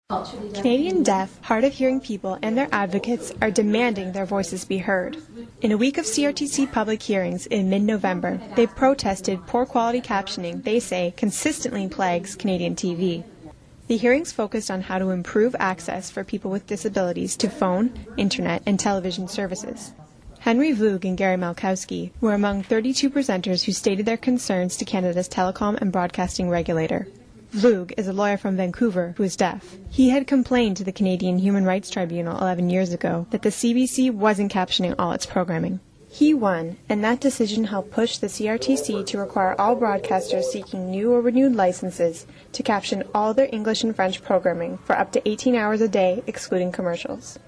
Canadian deaf, hard of hearing people and their advocates are demanding their voices be heard. In a week of CRTC public hearings in mid-November, they protested poor quality captioning they say consistently plagues Canadian TV. The hearings focused on how to improve access for people with disabilities to phone, internet, and television services. Henry Vloog and Gary Malkowski were among 32 presenters who stated their concerns to Canada's telecom and broadcasting regulator. Vloog is a lawyer from Vancouver who is deaf. He had complained to the Canadian Human Rights Tribunal 11 years ago that the CBC wasn't captioning all its programming. He won, and that decision helped push the CRTC to require all broadcasters seeking new or renewed licenses to caption all their English and French programming for up to 18 hours a day, excluding commercials.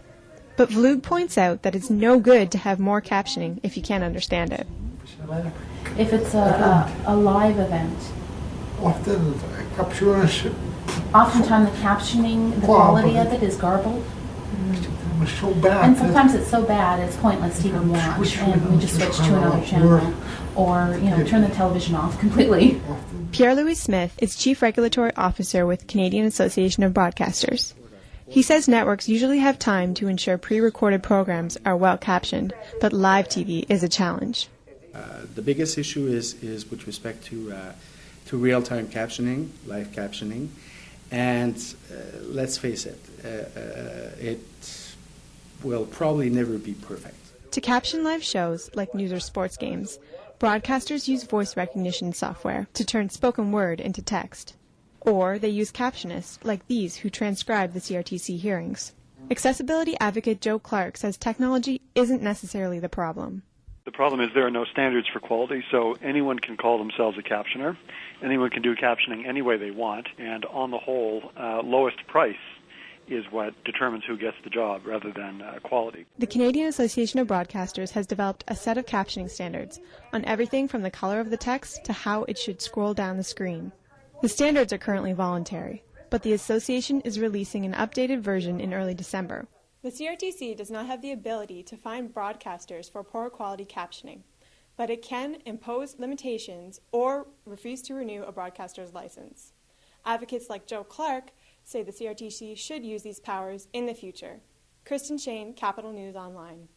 But Vloog points out that it's no good to have more captioning if you can't understand it. If it's a live event, oftentimes the captioning, the quality of it is garbled. So bad. And sometimes it's so bad it's pointless to even watch, and we just switch to another channel or turn the television off completely. Pierre-Louis Smith is Chief Regulatory Officer with Canadian Association of Broadcasters. He says networks usually have time to ensure pre-recorded programs are well captioned, but live TV is a challenge. The biggest issue is with respect to real-time captioning, live captioning, and let's face it, it will probably never be perfect. To caption live shows, like news or sports games, broadcasters use voice recognition software to turn spoken word into text. Or they use captionists, like these who transcribe the CRTC hearings. Accessibility advocate Joe Clark says technology isn't necessarily the problem. The problem is there are no standards for quality, so anyone can call themselves a captioner. Anyone can do captioning any way they want, and on the whole, lowest price is what determines who gets the job rather than quality. The Canadian Association of Broadcasters has developed a set of captioning standards on everything from the color of the text to how it should scroll down the screen. The standards are currently voluntary, but the association is releasing an updated version in early December. The CRTC does not have the ability to fine broadcasters for poor quality captioning, but it can impose limitations or refuse to renew a broadcaster's license. Advocates like Joe Clark say the CRTC should use these powers in the future. Kristen, Capital News Online.